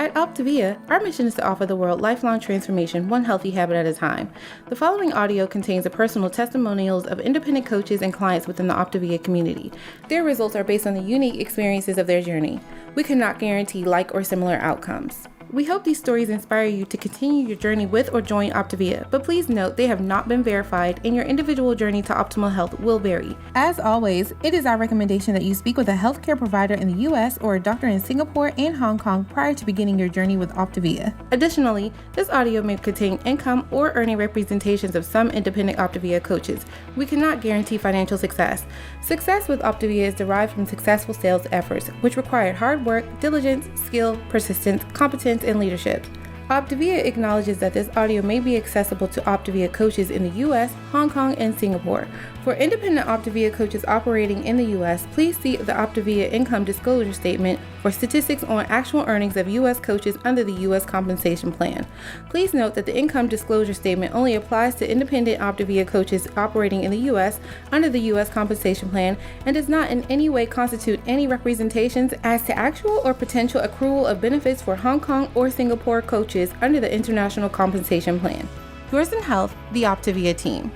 At OPTAVIA, our mission is to offer the world lifelong transformation, one healthy habit at a time. The following audio contains the personal testimonials of independent coaches and clients within the OPTAVIA community. Their results are based on the unique experiences of their journey. We cannot guarantee like or similar outcomes. We hope these stories inspire you to continue your journey with or join OPTAVIA, but please note they have not been verified and your individual journey to optimal health will vary. As always, it is our recommendation that you speak with a healthcare provider in the U.S. or a doctor in Singapore and Hong Kong prior to beginning your journey with OPTAVIA. Additionally, this audio may contain income or earning representations of some independent OPTAVIA coaches. We cannot guarantee financial success. Success with OPTAVIA is derived from successful sales efforts, which require hard work, diligence, skill, persistence, competence, and leadership. OPTAVIA acknowledges that this audio may be accessible to OPTAVIA coaches in the U.S., Hong Kong, and Singapore. For independent OPTAVIA coaches operating in the U.S., please see the OPTAVIA Income Disclosure Statement for statistics on actual earnings of U.S. coaches under the U.S. Compensation Plan. Please note that the Income Disclosure Statement only applies to independent OPTAVIA coaches operating in the U.S. under the U.S. Compensation Plan and does not in any way constitute any representations as to actual or potential accrual of benefits for Hong Kong or Singapore coaches under the International Compensation Plan. Yours in Health, the OPTAVIA team.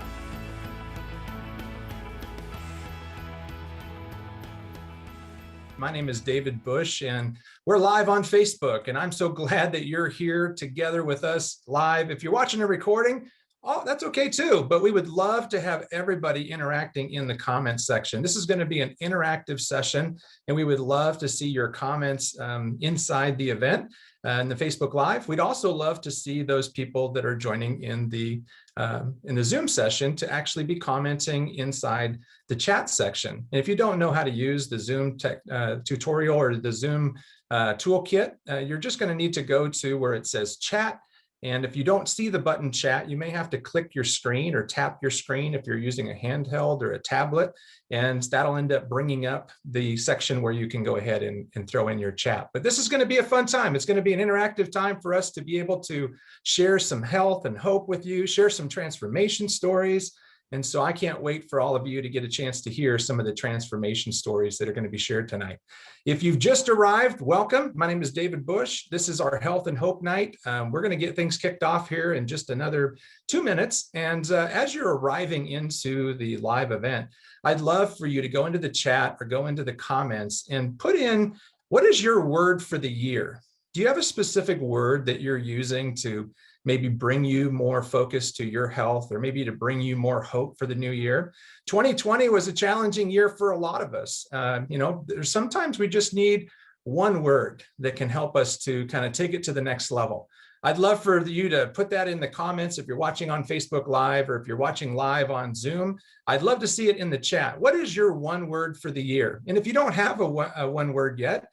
My name is David Bush, and we're live on Facebook, and I'm so glad that you're here together with us live. If you're watching a recording, that's okay too, but we would love to have everybody interacting in the comments section. This is going to be an interactive session, and we would love to see your comments inside the event in the Facebook Live. We'd also love to see those people that are joining in the Zoom session to actually be commenting inside the chat section. And if you don't know how to use the Zoom tutorial or the Zoom toolkit, you're just going to need to go to where it says chat. And if you don't see the button chat, you may have to click your screen or tap your screen if you're using a handheld or a tablet, and that'll end up bringing up the section where you can go ahead and throw in your chat. But this is going to be a fun time. It's going to be an interactive time for us to be able to share some health and hope with you, share some transformation stories. And so I can't wait for all of you to get a chance to hear some of the transformation stories that are going to be shared tonight. If you've just arrived, welcome. My name is David Bush. This is our Health and Hope Night. We're going to get things kicked off here in just another 2 minutes. And as you're arriving into the live event, I'd love for you to go into the chat or go into the comments and put in, what is your word for the year? Do you have a specific word that you're using to maybe bring you more focus to your health, or maybe to bring you more hope for the new year? 2020 was a challenging year for a lot of us. There's sometimes we just need one word that can help us to kind of take it to the next level. I'd love for you to put that in the comments if you're watching on Facebook Live, or if you're watching live on Zoom. I'd love to see it in the chat. What is your one word for the year? And if you don't have a one word yet,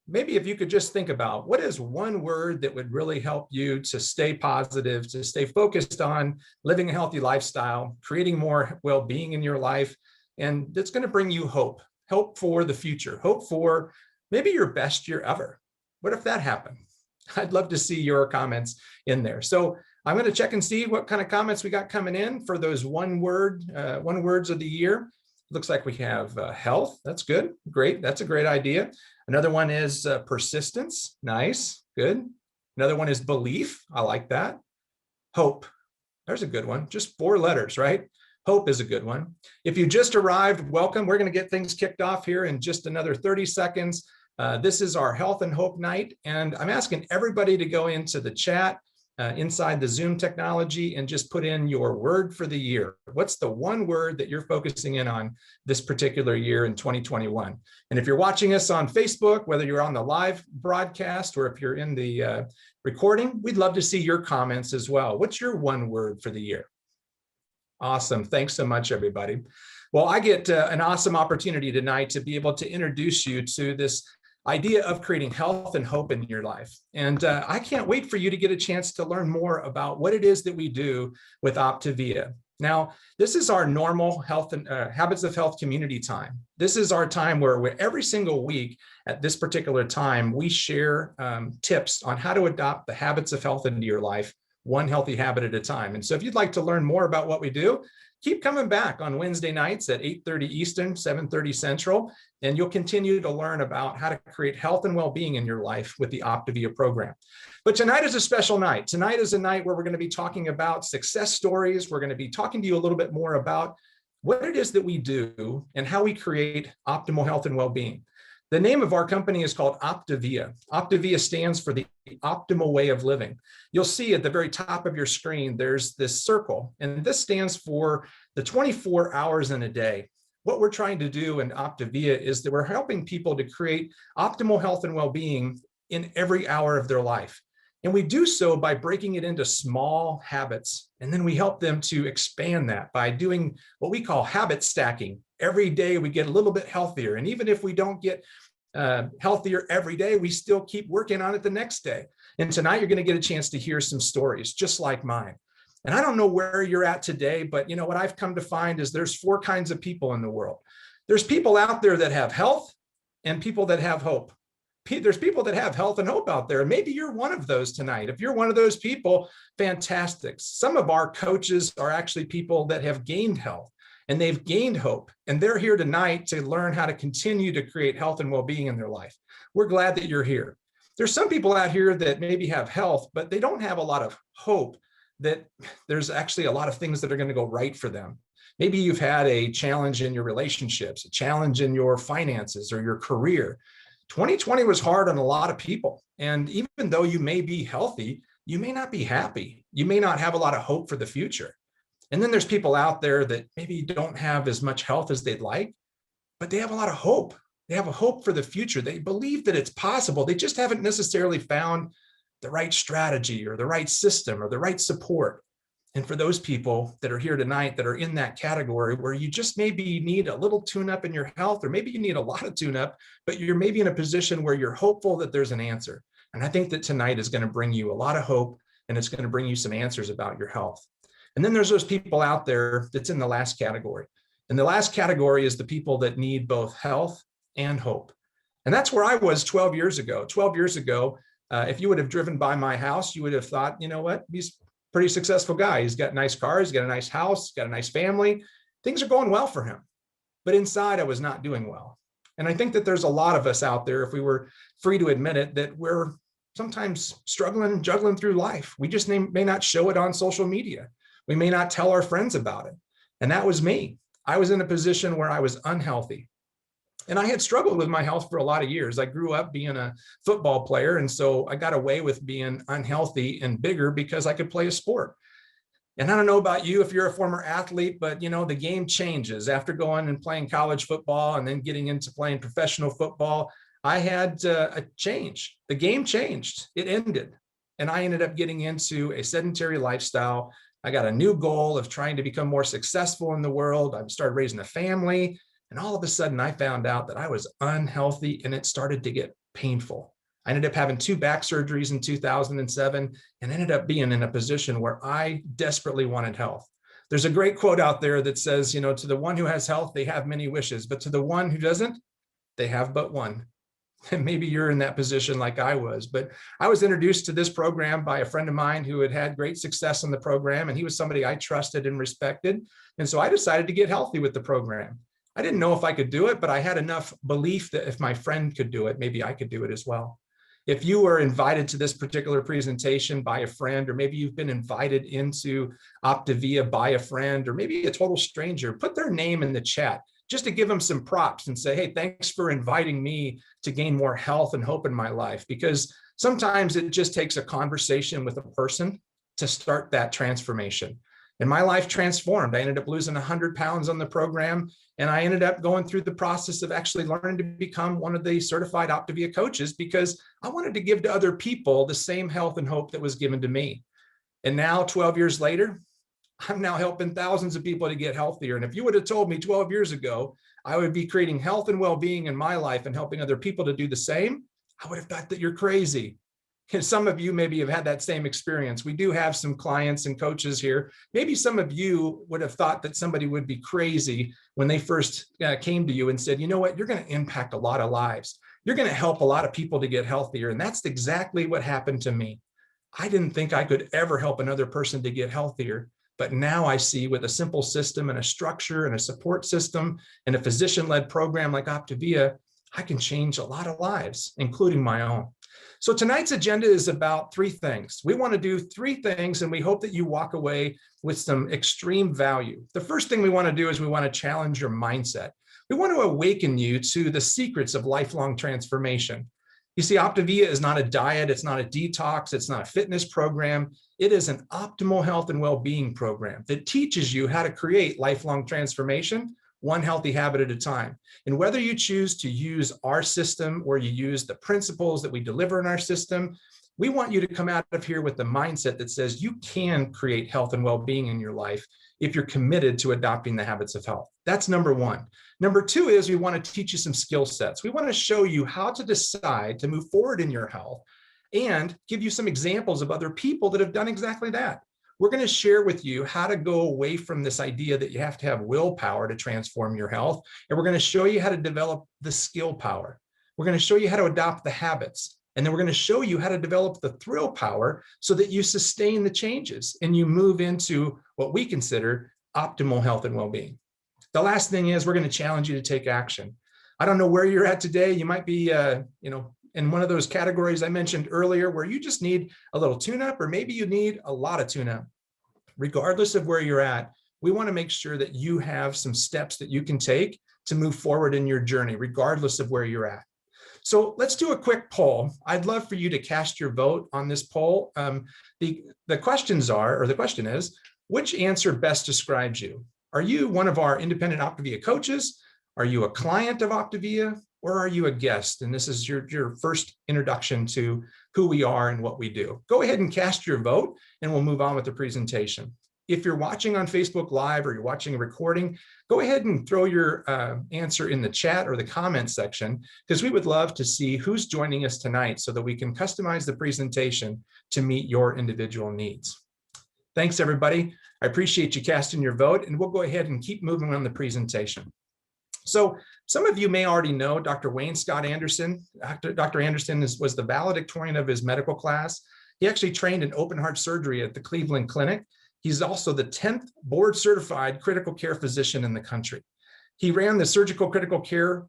maybe if you could just think about, what is one word that would really help you to stay positive, to stay focused on living a healthy lifestyle, creating more well-being in your life, and that's going to bring you hope for the future, hope for maybe your best year ever. What if that happened? I'd love to see your comments in there. So I'm going to check and see what kind of comments we got coming in for those one words of the year. Looks like we have health. That's good. Great. That's a great idea. Another one is persistence. Nice. Good. Another one is belief. I like that. Hope. There's a good one. Just 4 letters, right? Hope is a good one. If you just arrived, welcome. We're going to get things kicked off here in just another 30 seconds. This is our Health and Hope Night, and I'm asking everybody to go into the chat inside the Zoom technology and just put in your word for the year. What's the one word that you're focusing in on this particular year in 2021? And if you're watching us on Facebook, whether you're on the live broadcast or if you're in the recording, we'd love to see your comments as well. What's your one word for the year? Awesome. Thanks so much, everybody. Well, I get an awesome opportunity tonight to be able to introduce you to this idea of creating health and hope in your life. And I can't wait for you to get a chance to learn more about what it is that we do with OPTAVIA. Now, this is our normal health and habits of health community time. This is our time where every single week at this particular time, we share tips on how to adopt the habits of health into your life, one healthy habit at a time. And so if you'd like to learn more about what we do, keep coming back on Wednesday nights at 8:30 Eastern, 7:30 Central, and you'll continue to learn about how to create health and well-being in your life with the OPTAVIA program. But tonight is a special night. Tonight is a night where we're going to be talking about success stories. We're going to be talking to you a little bit more about what it is that we do and how we create optimal health and well-being. The name of our company is called OPTAVIA. OPTAVIA stands for the optimal way of living. You'll see at the very top of your screen, there's this circle, and this stands for the 24 hours in a day. What we're trying to do in OPTAVIA is that we're helping people to create optimal health and well-being in every hour of their life. And we do so by breaking it into small habits. And then we help them to expand that by doing what we call habit stacking. Every day we get a little bit healthier. And even if we don't get healthier every day, we still keep working on it the next day. And tonight you're going to get a chance to hear some stories just like mine. And I don't know where you're at today, but you know what I've come to find is there's 4 kinds of people in the world. There's people out there that have health and people that have hope. There's people that have health and hope out there. And maybe you're one of those tonight. If you're one of those people, fantastic. Some of our coaches are actually people that have gained health and they've gained hope. And they're here tonight to learn how to continue to create health and well-being in their life. We're glad that you're here. There's some people out here that maybe have health, but they don't have a lot of hope that there's actually a lot of things that are going to go right for them. Maybe you've had a challenge in your relationships, a challenge in your finances or your career. 2020 was hard on a lot of people. And even though you may be healthy, you may not be happy. You may not have a lot of hope for the future. And then there's people out there that maybe don't have as much health as they'd like, but they have a lot of hope. They have a hope for the future. They believe that it's possible. They just haven't necessarily found the right strategy or the right system or the right support. And for those people that are here tonight that are in that category where you just maybe need a little tune-up in your health, or maybe you need a lot of tune-up, but you're maybe in a position where you're hopeful that there's an answer. And I think that tonight is going to bring you a lot of hope, and it's going to bring you some answers about your health. And then there's those people out there that's in the last category. And the last category is the people that need both health and hope. And that's where I was 12 years ago. 12 years ago, if you would have driven by my house, you would have thought, you know what, he's pretty successful guy. He's got nice cars, he's got a nice house, got a nice family. Things are going well for him. But inside, I was not doing well. And I think that there's a lot of us out there, if we were free to admit it, that we're sometimes struggling, juggling through life. We just may not show it on social media. We may not tell our friends about it. And that was me. I was in a position where I was unhealthy. And I had struggled with my health for a lot of years. I grew up being a football player. And so I got away with being unhealthy and bigger because I could play a sport. And I don't know about you if you're a former athlete, but you know, the game changes. After going and playing college football and then getting into playing professional football, I had a change. The game changed. It ended. And I ended up getting into a sedentary lifestyle. I got a new goal of trying to become more successful in the world. I started raising a family. And all of a sudden, I found out that I was unhealthy and it started to get painful. I ended up having 2 back surgeries in 2007 and ended up being in a position where I desperately wanted health. There's a great quote out there that says, you know, to the one who has health, they have many wishes, but to the one who doesn't, they have but one. And maybe you're in that position like I was, but I was introduced to this program by a friend of mine who had had great success in the program, and he was somebody I trusted and respected. And so I decided to get healthy with the program. I didn't know if I could do it, but I had enough belief that if my friend could do it, maybe I could do it as well. If you were invited to this particular presentation by a friend, or maybe you've been invited into OPTAVIA by a friend, or maybe a total stranger, put their name in the chat just to give them some props and say, hey, thanks for inviting me to gain more health and hope in my life. Because sometimes it just takes a conversation with a person to start that transformation. And my life transformed. I ended up losing 100 pounds on the program. And I ended up going through the process of actually learning to become one of the certified OPTAVIA coaches because I wanted to give to other people the same health and hope that was given to me. And now 12 years later, I'm now helping thousands of people to get healthier. And if you would have told me 12 years ago, I would be creating health and well-being in my life and helping other people to do the same, I would have thought that you're crazy. And some of you maybe have had that same experience. We do have some clients and coaches here. Maybe some of you would have thought that somebody would be crazy when they first came to you and said, you know what, you're going to impact a lot of lives. You're going to help a lot of people to get healthier. And that's exactly what happened to me. I didn't think I could ever help another person to get healthier, But now I see with a simple system and a structure and a support system and a physician-led program like OPTAVIA, I can change a lot of lives, including my own. So tonight's agenda is about three things. We want to do three things, and we hope that you walk away with some extreme value. The first thing we want to do is we want to challenge your mindset. We want to awaken you to the secrets of lifelong transformation. You see, OPTAVIA is not a diet, it's not a detox, it's not a fitness program. It is an optimal health and well-being program that teaches you how to create lifelong transformation, one healthy habit at a time. And whether you choose to use our system or you use the principles that we deliver in our system, we want you to come out of here with the mindset that says you can create health and well-being in your life if you're committed to adopting the habits of health. That's number one. Number two is we want to teach you some skill sets. We want to show you how to decide to move forward in your health and give you some examples of other people that have done exactly that. We're going to share with you how to go away from this idea that you have to have willpower to transform your health. And we're going to show you how to develop the skill power. We're going to show you how to adopt the habits. And then we're going to show you how to develop the thrill power so that you sustain the changes and you move into what we consider optimal health and well-being. The last thing is we're going to challenge you to take action. I don't know where you're at today. You might be, in one of those categories I mentioned earlier where you just need a little tune-up, or maybe you need a lot of tune-up. Regardless of where you're at, we want to make sure that you have some steps that you can take to move forward in your journey, regardless of where you're at. So let's do a quick poll. I'd love for you to cast your vote on this poll. The question is, which answer best describes you? Are you one of our independent OPTAVIA coaches? Are you a client of OPTAVIA? Or are you a guest? And this is your first introduction to who we are and what we do. Go ahead and cast your vote, and we'll move on with the presentation. If you're watching on Facebook Live or you're watching a recording, go ahead and throw your answer in the chat or the comment section, because we would love to see who's joining us tonight so that we can customize the presentation to meet your individual needs. Thanks, everybody. I appreciate you casting your vote, and we'll go ahead and keep moving on the presentation. So some of you may already know Dr. Wayne Scott Anderson. Dr. Anderson was the valedictorian of his medical class. He actually trained in open heart surgery at the Cleveland Clinic. He's also the 10th board certified critical care physician in the country. He ran the surgical critical care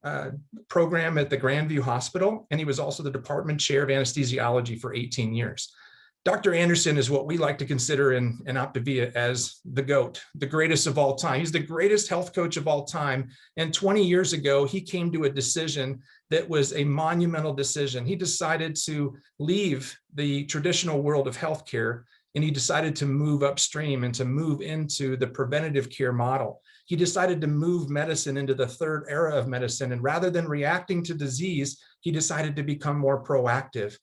program at the Grandview Hospital, and he was also the department chair of anesthesiology for 18 years. Dr. Anderson is what we like to consider in OPTAVIA as the GOAT, the greatest of all time. He's the greatest health coach of all time. And 20 years ago, he came to a decision that was a monumental decision. He decided to leave the traditional world of healthcare, and he decided to move upstream and to move into the preventative care model. He decided to move medicine into the third era of medicine. And rather than reacting to disease, he decided to become more proactive.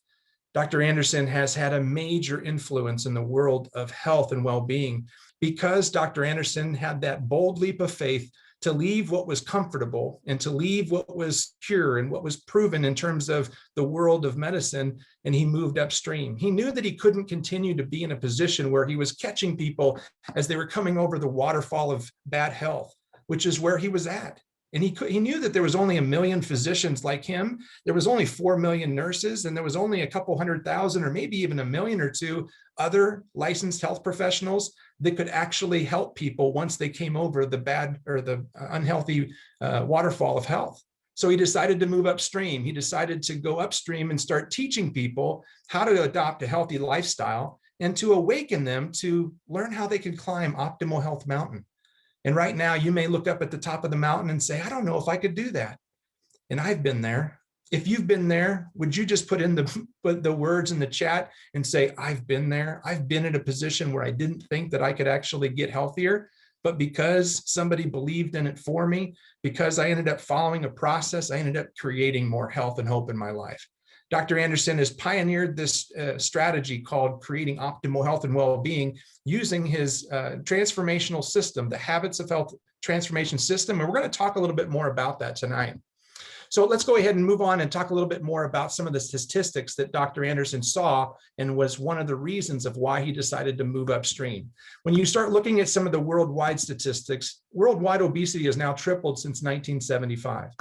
Dr. Anderson has had a major influence in the world of health and well-being because Dr. Anderson had that bold leap of faith to leave what was comfortable and to leave what was pure and what was proven in terms of the world of medicine, and he moved upstream. He knew that he couldn't continue to be in a position where he was catching people as they were coming over the waterfall of bad health, which is where he was at. And he knew that there was only 1 million physicians like him. There was only 4 million nurses, and there was only a couple 100,000 or maybe even 1 million or 2 other licensed health professionals that could actually help people once they came over the bad or the unhealthy waterfall of health. So he decided to move upstream. He decided to go upstream and start teaching people how to adopt a healthy lifestyle and to awaken them to learn how they can climb optimal health mountain. And right now, you may look up at the top of the mountain and say, I don't know if I could do that. And I've been there. If you've been there, would you just put in the words in the chat and say, I've been there. I've been in a position where I didn't think that I could actually get healthier. But because somebody believed in it for me, because I ended up following a process, I ended up creating more health and hope in my life. Dr. Anderson has pioneered this strategy called creating optimal health and well-being using his transformational system, the Habits of Health Transformation System. And we're going to talk a little bit more about that tonight. So let's go ahead and move on and talk a little bit more about some of the statistics that Dr. Anderson saw and was one of the reasons of why he decided to move upstream. When you start looking at some of the worldwide statistics, worldwide obesity has now tripled since 1975.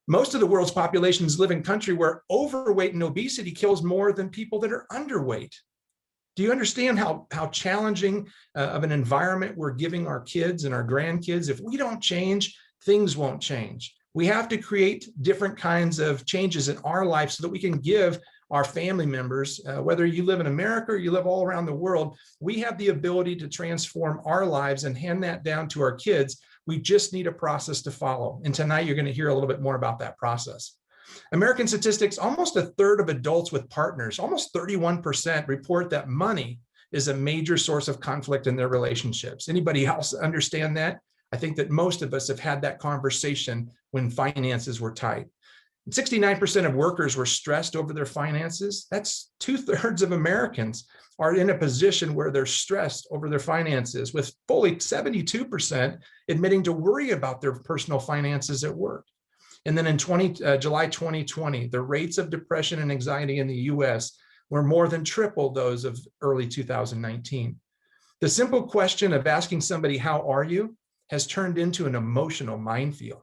Most of the world's populations live in countries where overweight and obesity kills more than people that are underweight. Do you understand how challenging of an environment we're giving our kids and our grandkids? If we don't change, things won't change. We have to create different kinds of changes in our life so that we can give our family members, whether you live in America or you live all around the world, we have the ability to transform our lives and hand that down to our kids. We just need a process to follow. And tonight you're going to hear a little bit more about that process. American statistics, almost a third of adults with partners, almost 31% report that money is a major source of conflict in their relationships. Anybody else understand that? I think that most of us have had that conversation when finances were tight. 69% of workers were stressed over their finances. That's 2/3 of Americans are in a position where they're stressed over their finances, with fully 72% admitting to worry about their personal finances at work. And then in July 2020, the rates of depression and anxiety in the US were more than triple those of early 2019. The simple question of asking somebody, "How are you?" has turned into an emotional minefield.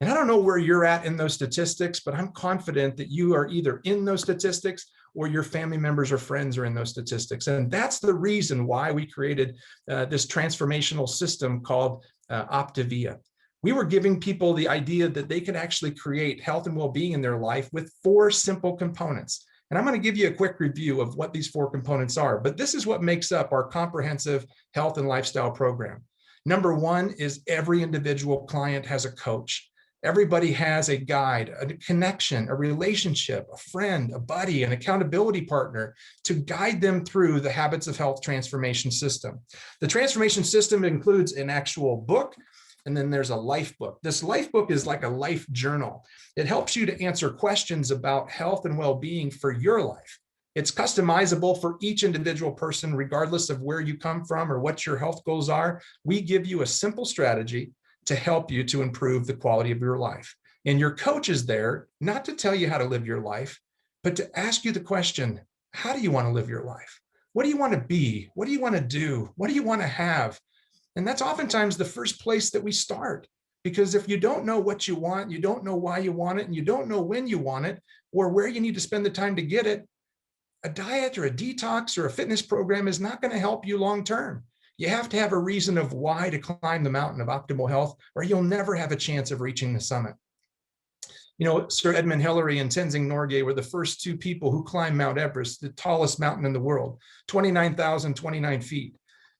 And I don't know where you're at in those statistics, but I'm confident that you are either in those statistics or your family members or friends are in those statistics. And that's the reason why we created this transformational system called OPTAVIA. We were giving people the idea that they could actually create health and well-being in their life with 4 simple components. And I'm going to give you a quick review of what these 4 components are, but this is what makes up our comprehensive health and lifestyle program. Number 1 is every individual client has a coach. Everybody has a guide, a connection, a relationship, a friend, a buddy, an accountability partner to guide them through the Habits of Health transformation system. The transformation system includes an actual book, and then there's a life book. This life book is like a life journal. It helps you to answer questions about health and well-being for your life. It's customizable for each individual person, regardless of where you come from or what your health goals are. We give you a simple strategy to help you to improve the quality of your life. And your coach is there not to tell you how to live your life, but to ask you the question, how do you want to live your life? What do you want to be? What do you want to do? What do you want to have? And that's oftentimes the first place that we start. Because if you don't know what you want, you don't know why you want it, and you don't know when you want it, or where you need to spend the time to get it, a diet or a detox or a fitness program is not going to help you long term. You have to have a reason of why to climb the mountain of optimal health, or you'll never have a chance of reaching the summit. You know, Sir Edmund Hillary and Tenzing Norgay were the first 2 people who climbed Mount Everest, the tallest mountain in the world, 29,029 feet.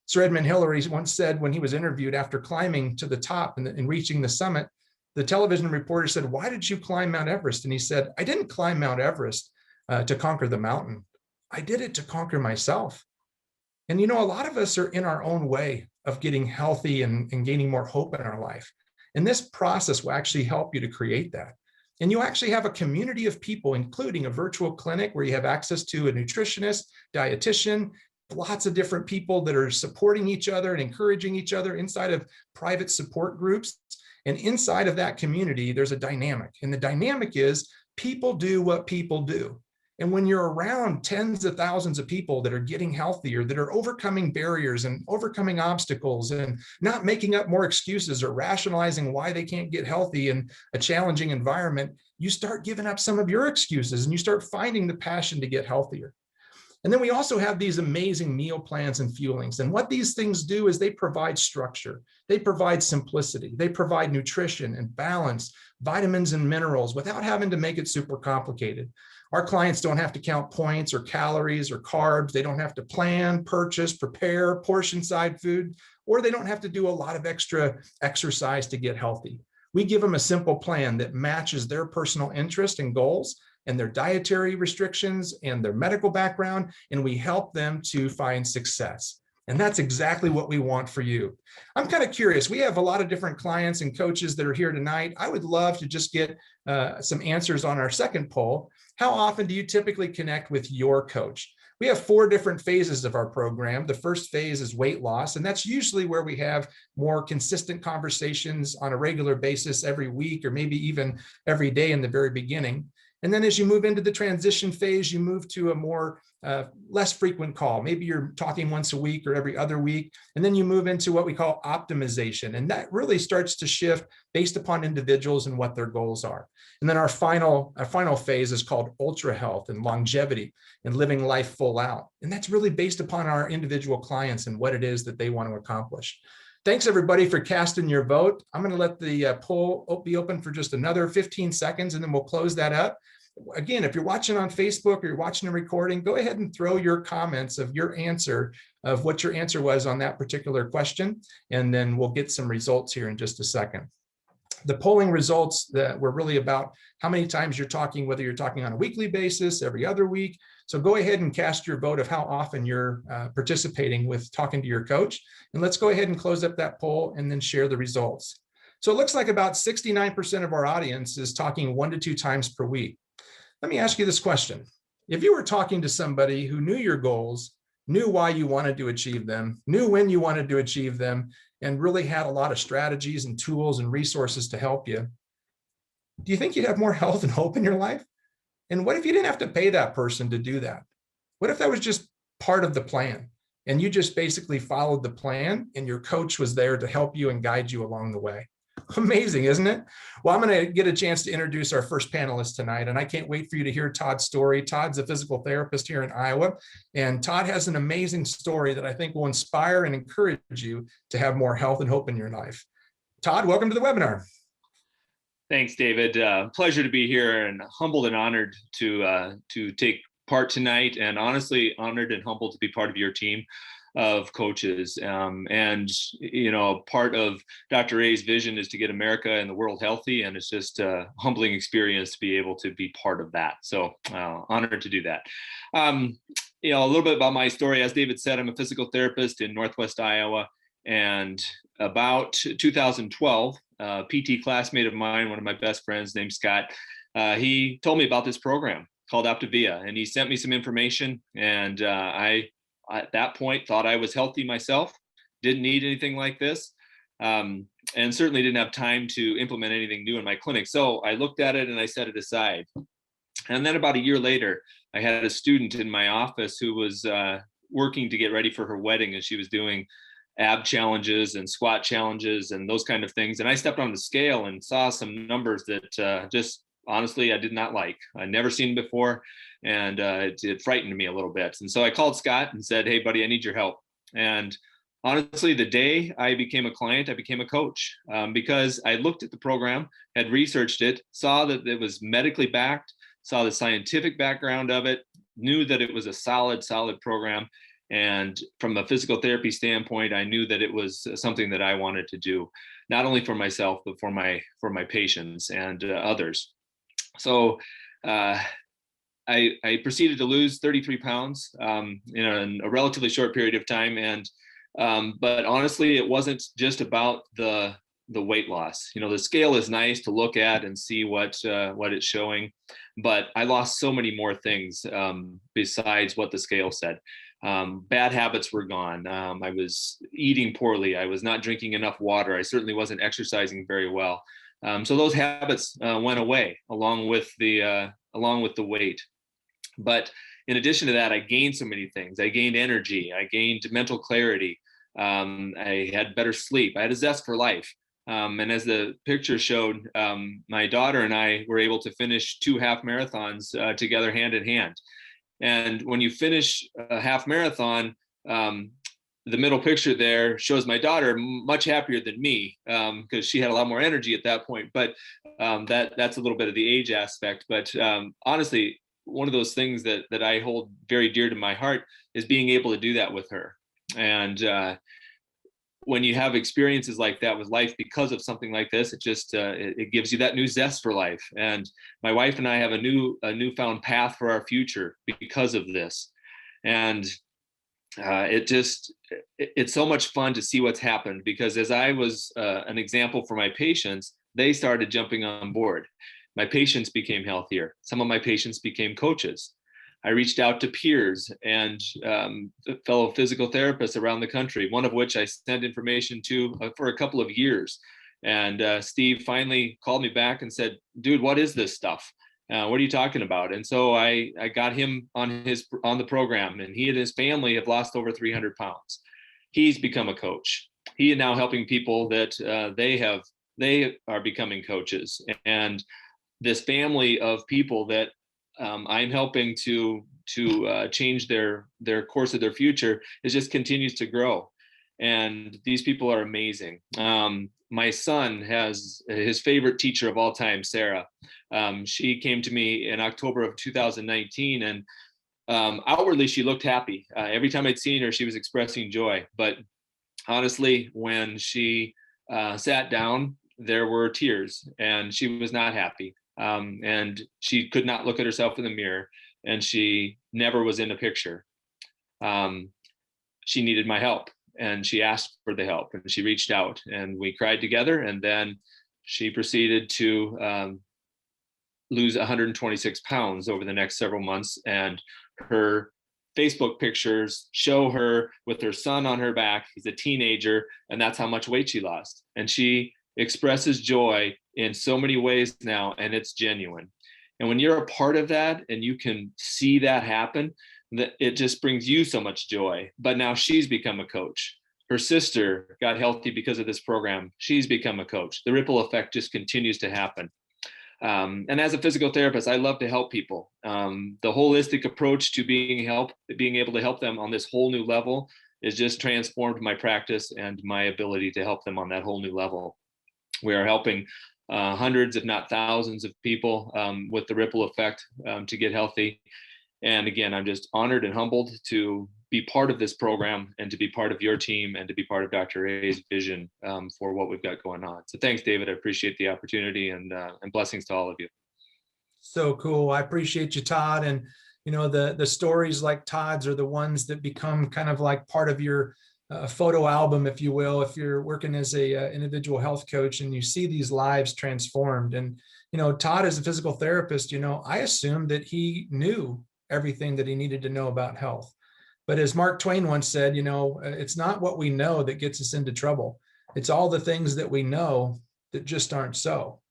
Sir Edmund Hillary once said when he was interviewed after climbing to the top and reaching the summit, the television reporter said, "Why did you climb Mount Everest?" And he said, "I didn't climb Mount Everest to conquer the mountain. I did it to conquer myself." And you know, a lot of us are in our own way of getting healthy and gaining more hope in our life. And this process will actually help you to create that. And you actually have a community of people, including a virtual clinic where you have access to a nutritionist, dietitian, lots of different people that are supporting each other and encouraging each other inside of private support groups. And inside of that community, there's a dynamic. And the dynamic is people do what people do. And when you're around tens of thousands of people that are getting healthier, that are overcoming barriers and overcoming obstacles and not making up more excuses or rationalizing why they can't get healthy in a challenging environment, you start giving up some of your excuses and you start finding the passion to get healthier. And then we also have these amazing meal plans and fuelings. And what these things do is they provide structure, they provide simplicity, they provide nutrition and balance, vitamins and minerals without having to make it super complicated. Our clients don't have to count points or calories or carbs. They don't have to plan, purchase, prepare, portion side food, or they don't have to do a lot of extra exercise to get healthy. We give them a simple plan that matches their personal interest and goals and their dietary restrictions and their medical background, and we help them to find success. And that's exactly what we want for you. I'm kind of curious. We have a lot of different clients and coaches that are here tonight. I would love to just get some answers on our second poll. How often do you typically connect with your coach? We have 4 different phases of our program. The first phase is weight loss, and that's usually where we have more consistent conversations on a regular basis every week or maybe even every day in the very beginning. And then as you move into the transition phase, you move to a more less frequent call. Maybe you're talking once a week or every other week. And then you move into what we call optimization. And that really starts to shift based upon individuals and what their goals are. And then our final phase is called ultra health and longevity and living life full out. And that's really based upon our individual clients and what it is that they want to accomplish. Thanks everybody for casting your vote. I'm going to let the poll be open for just another 15 seconds and then we'll close that up. Again, if you're watching on Facebook or you're watching a recording, go ahead and throw your comments of your answer, of what your answer was on that particular question, and then we'll get some results here in just a second. The polling results that were really about how many times you're talking, whether you're talking on a weekly basis, every other week. So go ahead and cast your vote of how often you're participating with talking to your coach. And let's go ahead and close up that poll and then share the results. So it looks like about 69% of our audience is talking 1 to 2 times per week. Let me ask you this question. If you were talking to somebody who knew your goals, knew why you wanted to achieve them, knew when you wanted to achieve them, and really had a lot of strategies and tools and resources to help you, do you think you'd have more health and hope in your life? And what if you didn't have to pay that person to do that? What if that was just part of the plan and you just basically followed the plan and your coach was there to help you and guide you along the way? Amazing, isn't it? Well, I'm going to get a chance to introduce our first panelist tonight, and I can't wait for you to hear Todd's story. Todd's a physical therapist here in Iowa, and Todd has an amazing story that I think will inspire and encourage you to have more health and hope in your life. Todd, welcome to the webinar. Thanks, David. Pleasure to be here, and humbled and honored to take part tonight, and honestly honored and humbled to be part of your team of coaches. And, you know, part of Dr. A's vision is to get America and the world healthy. And it's just a humbling experience to be able to be part of that. So honored to do that. You know, a little bit about my story. As David said, I'm a physical therapist in Northwest Iowa. And about 2012, a PT classmate of mine, one of my best friends named Scott, he told me about this program called OPTAVIA. And he sent me some information, and I at that point thought I was healthy myself, didn't need anything like this, and certainly didn't have time to implement anything new in my clinic. So I looked at it and I set it aside. And then about a year later, I had a student in my office who was working to get ready for her wedding, and she was doing ab challenges and squat challenges and those kind of things. And I stepped on the scale and saw some numbers that just honestly I did not like. I'd never seen before. And it frightened me a little bit. And so I called Scott and said, hey, buddy, I need your help. And honestly, the day I became a client, I became a coach because I looked at the program, had researched it, saw that it was medically backed, saw the scientific background of it, knew that it was a solid program. And from a physical therapy standpoint, I knew that it was something that I wanted to do, not only for myself, but for my patients and others. So I proceeded to lose 33 pounds in a relatively short period of time. And but honestly, it wasn't just about the weight loss. You know, the scale is nice to look at and see what it's showing, but I lost so many more things besides what the scale said. Bad habits were gone. I was eating poorly. I was not drinking enough water. I certainly wasn't exercising very well. So those habits went away along with the weight. But in addition to that, I gained so many things. I gained energy. I gained mental clarity. I had better sleep. I had a zest for life. And as the picture showed, my daughter and I were able to finish 2 half marathons together hand in hand. And when you finish a half marathon, the middle picture there shows my daughter much happier than me because she had a lot more energy at that point. But that's a little bit of the age aspect. But honestly, one of those things that I hold very dear to my heart is being able to do that with her. And when you have experiences like that with life because of something like this, it just it gives you that new zest for life. And my wife and I have a newfound path for our future because of this. And it's so much fun to see what's happened, because as I was an example for my patients, they started jumping on board. My patients became healthier. Some of my patients became coaches. I reached out to peers and fellow physical therapists around the country, one of which I sent information to for a couple of years. And Steve finally called me back and said, dude, what is this stuff? What are you talking about? And so I got him on the program, and he and his family have lost over 300 pounds. He's become a coach. He is now helping people that they are becoming coaches. And this family of people that I'm helping to change their course of their future, it just continues to grow. And these people are amazing. My son has his favorite teacher of all time, Sarah. She came to me in October of 2019, and outwardly she looked happy. Every time I'd seen her, she was expressing joy. But honestly, when she sat down, there were tears, and she was not happy. And she could not look at herself in the mirror, and she never was in a picture. She needed my help, and she asked for the help, and she reached out, and we cried together. And then she proceeded to lose 126 pounds over the next several months. And her Facebook pictures show her with her son on her back. He's a teenager, and that's how much weight she lost. And she expresses joy in so many ways now, and it's genuine. And when you're a part of that and you can see that happen, that it just brings you so much joy. But now she's become a coach. Her sister got healthy because of this program. She's become a coach. The ripple effect just continues to happen. And as a physical therapist, I love to help people. The holistic approach to being able to help them on this whole new level has just transformed my practice and my ability to help them on that whole new level. We are helping hundreds, if not thousands, of people with the ripple effect to get healthy. And again, I'm just honored and humbled to be part of this program and to be part of your team and to be part of Dr. A's vision for what we've got going on. So thanks, David. I appreciate the opportunity, and blessings to all of you. So cool. I appreciate you, Todd. And, you know, the stories like Todd's are the ones that become kind of like part of your photo album, if you will, if you're working as a individual health coach and you see these lives transformed. And, you know, Todd as a physical therapist, you know, I assumed that he knew everything that he needed to know about health. But as Mark Twain once said, you know, it's not what we know that gets us into trouble. It's all the things that we know that just aren't so.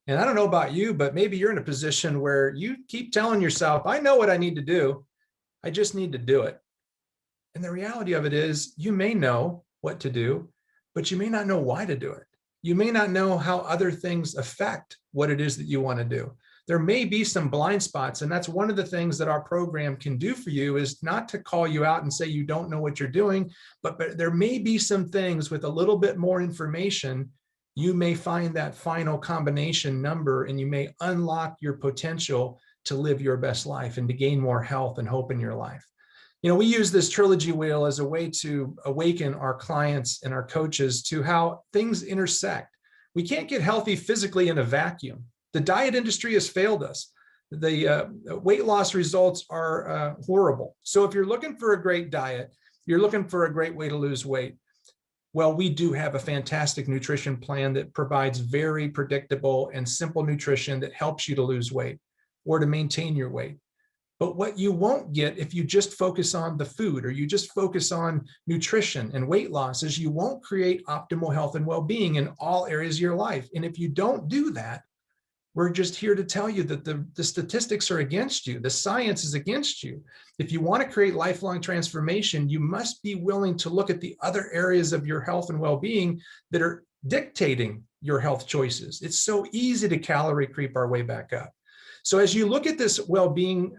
And I don't know about you, but maybe you're in a position where you keep telling yourself, I know what I need to do. I just need to do it. And the reality of it is you may know what to do, but you may not know why to do it. You may not know how other things affect what it is that you want to do. There may be some blind spots, and that's one of the things that our program can do for you, is not to call you out and say you don't know what you're doing, but there may be some things with a little bit more information. You may find that final combination number, and you may unlock your potential to live your best life and to gain more health and hope in your life. You know, we use this trilogy wheel as a way to awaken our clients and our coaches to how things intersect. We can't get healthy physically in a vacuum. The diet industry has failed us. The weight loss results are horrible. So if you're looking for a great diet, you're looking for a great way to lose weight, well, we do have a fantastic nutrition plan that provides very predictable and simple nutrition that helps you to lose weight or to maintain your weight. But what you won't get if you just focus on the food or you just focus on nutrition and weight loss is you won't create optimal health and well-being in all areas of your life. And if you don't do that, we're just here to tell you that the statistics are against you. The science is against you. If you want to create lifelong transformation, you must be willing to look at the other areas of your health and well-being that are dictating your health choices. It's so easy to calorie creep our way back up. So as you look at this well-being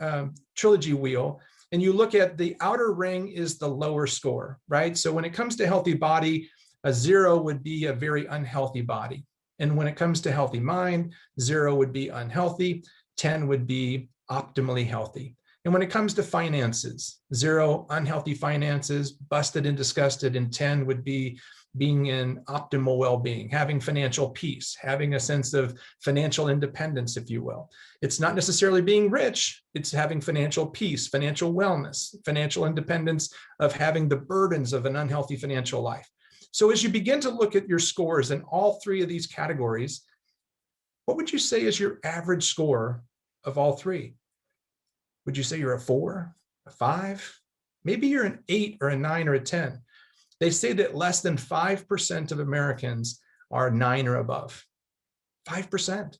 trilogy wheel, and you look at the outer ring is the lower score, right? So when it comes to healthy body, a 0 would be a very unhealthy body. And when it comes to healthy mind, 0 would be unhealthy, 10 would be optimally healthy. And when it comes to finances, 0, unhealthy finances, busted and disgusted, and 10 would be being in optimal well-being, having financial peace, having a sense of financial independence, if you will. It's not necessarily being rich, it's having financial peace, financial wellness, financial independence of having the burdens of an unhealthy financial life. So as you begin to look at your scores in all 3 of these categories, what would you say is your average score of all 3? Would you say you're a 4, a 5? Maybe you're an 8 or a 9 or a 10. They say that less than 5% of Americans are 9 or above. 5%.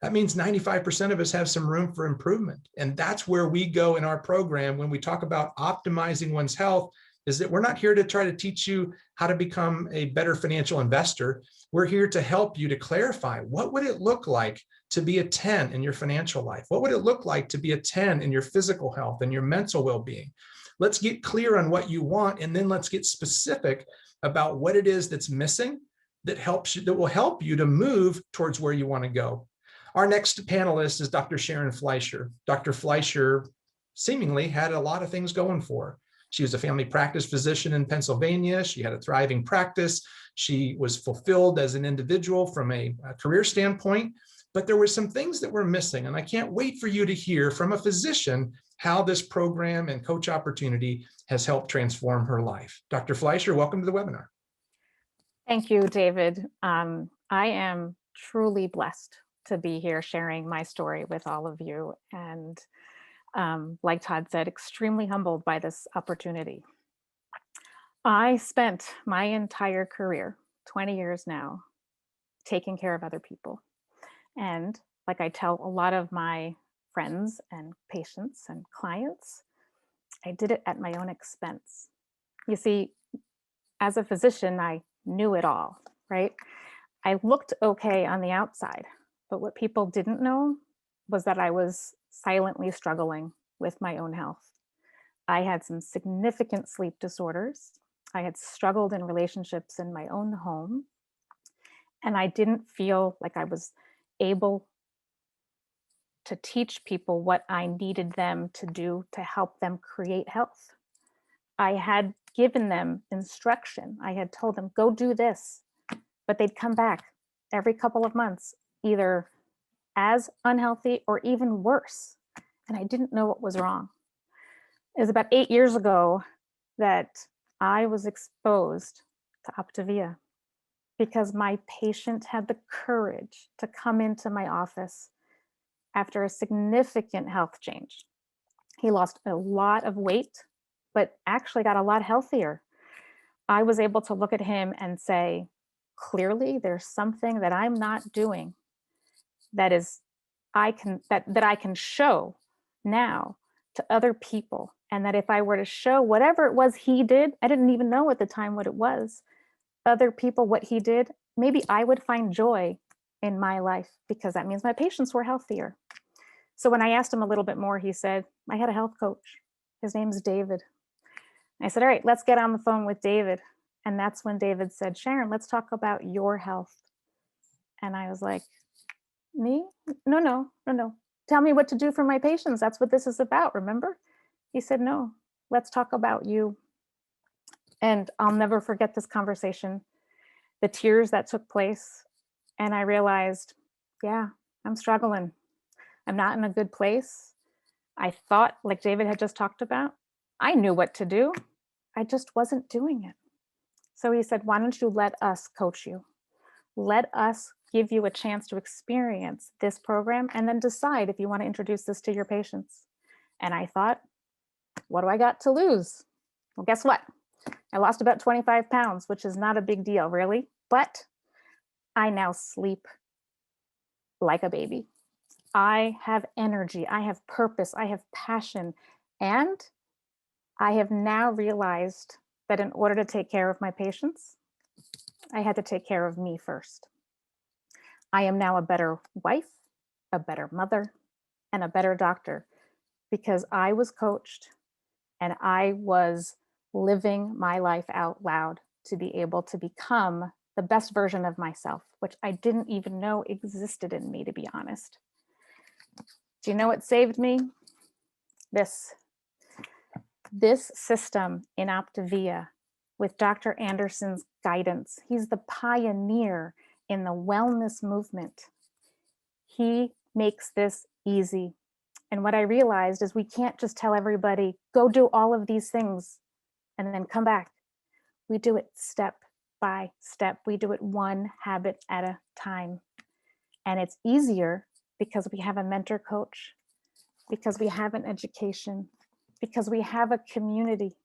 That means 95% of us have some room for improvement. And that's where we go in our program when we talk about optimizing one's health, is that we're not here to try to teach you how to become a better financial investor. We're here to help you to clarify, what would it look like to be a 10 in your financial life? What would it look like to be a 10 in your physical health and your mental well-being? Let's get clear on what you want, and then let's get specific about what it is that's missing that helps you, that will help you to move towards where you want to go. Our next panelist is Dr. Sharon Fleischer. Dr. Fleischer seemingly had a lot of things going for her. She was a family practice physician in Pennsylvania. She had a thriving practice. She was fulfilled as an individual from a career standpoint, but there were some things that were missing. And I can't wait for you to hear from a physician how this program and coach opportunity has helped transform her life. Dr. Fleischer, welcome to the webinar. Thank you, David. I am truly blessed to be here sharing my story with all of you. And like Todd said, extremely humbled by this opportunity. I spent my entire career, 20 years now, taking care of other people. And like I tell a lot of my friends and patients and clients, I did it at my own expense. You see, as a physician, I knew it all, right? I looked okay on the outside, but what people didn't know was that I was silently struggling with my own health. I had some significant sleep disorders. I had struggled in relationships in my own home, and I didn't feel like I was able to teach people what I needed them to do to help them create health. I had given them instruction. I had told them, go do this, but they'd come back every couple of months, either as unhealthy or even worse. And I didn't know what was wrong. It was about 8 years ago that I was exposed to OPTAVIA because my patient had the courage to come into my office after a significant health change. He lost a lot of weight, but actually got a lot healthier. I was able to look at him and say, clearly there's something that I'm not doing that I can show now to other people. And that if I were to show whatever it was he did, I didn't even know at the time what it was, other people what he did, maybe I would find joy in my life, because that means my patients were healthier. So when I asked him a little bit more, he said, I had a health coach. His name's David. I said, all right, let's get on the phone with David. And that's when David said, Sharon, let's talk about your health. And I was like, me? No. Tell me what to do for my patients. That's what this is about, remember? He said, no, let's talk about you. And I'll never forget this conversation, the tears that took place. And I realized, yeah, I'm struggling. I'm not in a good place. I thought, like David had just talked about, I knew what to do. I just wasn't doing it. So he said, why don't you let us coach you? Let us give you a chance to experience this program and then decide if you want to introduce this to your patients. And I thought, what do I got to lose? Well, guess what? I lost about 25 pounds, which is not a big deal, really. But I now sleep like a baby. I have energy, I have purpose, I have passion. And I have now realized that in order to take care of my patients, I had to take care of me first. I am now a better wife, a better mother, and a better doctor because I was coached and I was living my life out loud to be able to become the best version of myself, which I didn't even know existed in me, to be honest. Do you know what saved me? This system in OPTAVIA with Dr. Anderson's guidance. He's the pioneer in the wellness movement. He makes this easy. And what I realized is we can't just tell everybody, go do all of these things and then come back. We do it step by step. We do it one habit at a time. And it's easier because we have a mentor coach, because we have an education, because we have a community.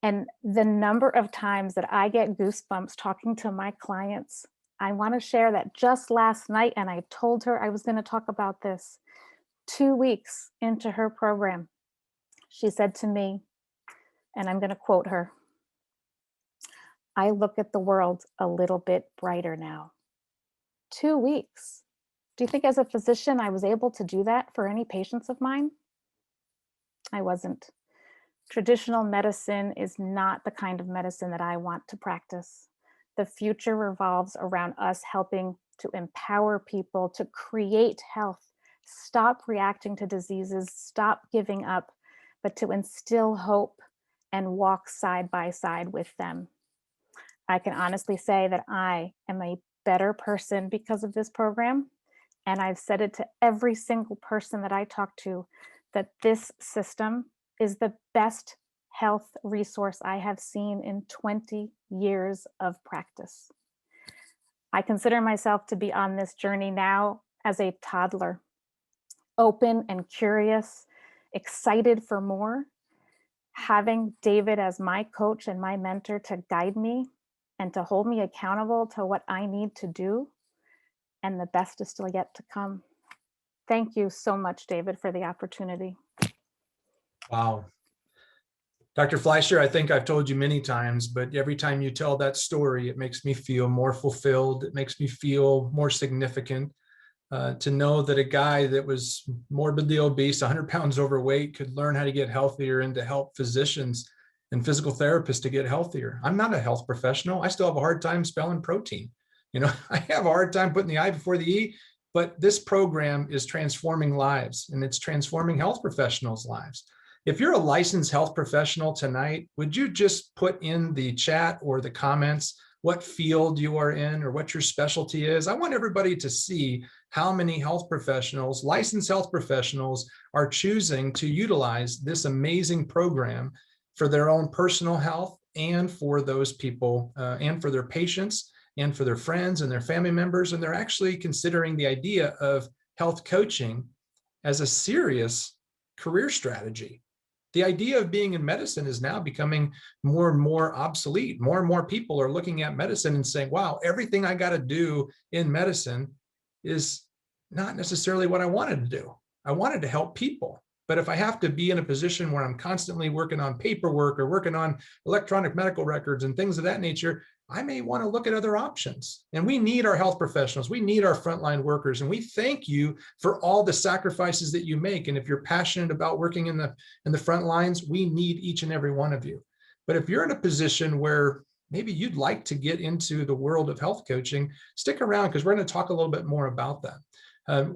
And the number of times that I get goosebumps talking to my clients, I want to share that just last night, and I told her I was going to talk about this 2 weeks into her program, she said to me, and I'm going to quote her, "I look at the world a little bit brighter now." 2 weeks. Do you think as a physician I was able to do that for any patients of mine? I wasn't. Traditional medicine is not the kind of medicine that I want to practice. The future revolves around us helping to empower people to create health, stop reacting to diseases, stop giving up, but to instill hope and walk side by side with them. I can honestly say that I am a better person because of this program. And I've said it to every single person that I talk to, that this system is the best health resource I have seen in 20 years of practice. I consider myself to be on this journey now as a toddler, open and curious, excited for more, having David as my coach and my mentor to guide me and to hold me accountable to what I need to do. And the best is still yet to come. Thank you so much, David, for the opportunity. Wow. Dr. Fleischer, I think I've told you many times, but every time you tell that story, it makes me feel more fulfilled. It makes me feel more significant to know that a guy that was morbidly obese, 100 pounds overweight, could learn how to get healthier and to help physicians and physical therapists to get healthier. I'm not a health professional. I still have a hard time spelling protein. I have a hard time putting the I before the E, but this program is transforming lives, and it's transforming health professionals' lives. If you're a licensed health professional tonight, would you just put in the chat or the comments what field you are in or what your specialty is? I want everybody to see how many health professionals, licensed health professionals, are choosing to utilize this amazing program for their own personal health and for those people and for their patients and for their friends and their family members. And they're actually considering the idea of health coaching as a serious career strategy. The idea of being in medicine is now becoming more and more obsolete. More and more people are looking at medicine and saying, wow, everything I got to do in medicine is not necessarily what I wanted to do. I wanted to help people. But if I have to be in a position where I'm constantly working on paperwork or working on electronic medical records and things of that nature, I may want to look at other options. And we need our health professionals. We need our frontline workers. And we thank you for all the sacrifices that you make. And if you're passionate about working in the front lines, we need each and every one of you. But if you're in a position where maybe you'd like to get into the world of health coaching, stick around because we're going to talk a little bit more about that.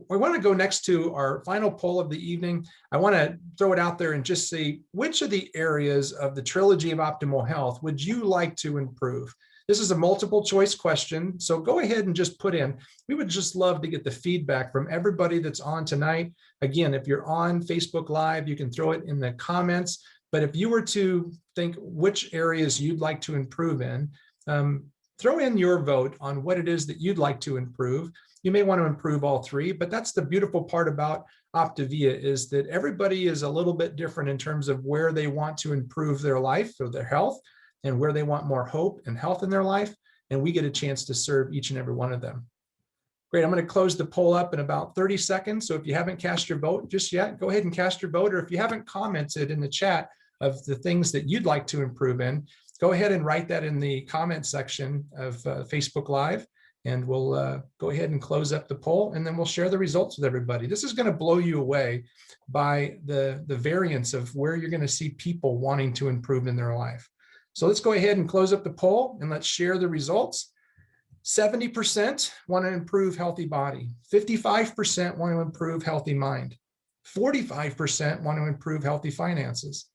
We want to go next to our final poll of the evening. I want to throw it out there and just see which of the areas of the Trilogy of Optimal Health would you like to improve? This is a multiple choice question, so go ahead and just put in. We would just love to get the feedback from everybody that's on tonight. Again, if you're on Facebook Live, you can throw it in the comments. But if you were to think which areas you'd like to improve in, throw in your vote on what it is that you'd like to improve. You may want to improve all three, but that's the beautiful part about OPTAVIA is that everybody is a little bit different in terms of where they want to improve their life or their health and where they want more hope and health in their life. And we get a chance to serve each and every one of them. Great, I'm going to close the poll up in about 30 seconds. So if you haven't cast your vote just yet, go ahead and cast your vote. Or if you haven't commented in the chat of the things that you'd like to improve in, go ahead and write that in the comment section of Facebook Live. And we'll go ahead and close up the poll, and then we'll share the results with everybody. This is going to blow you away by the variance of where you're going to see people wanting to improve in their life. So let's go ahead and close up the poll and let's share the results. 70% want to improve healthy body. 55% want to improve healthy mind. 45% want to improve healthy finances.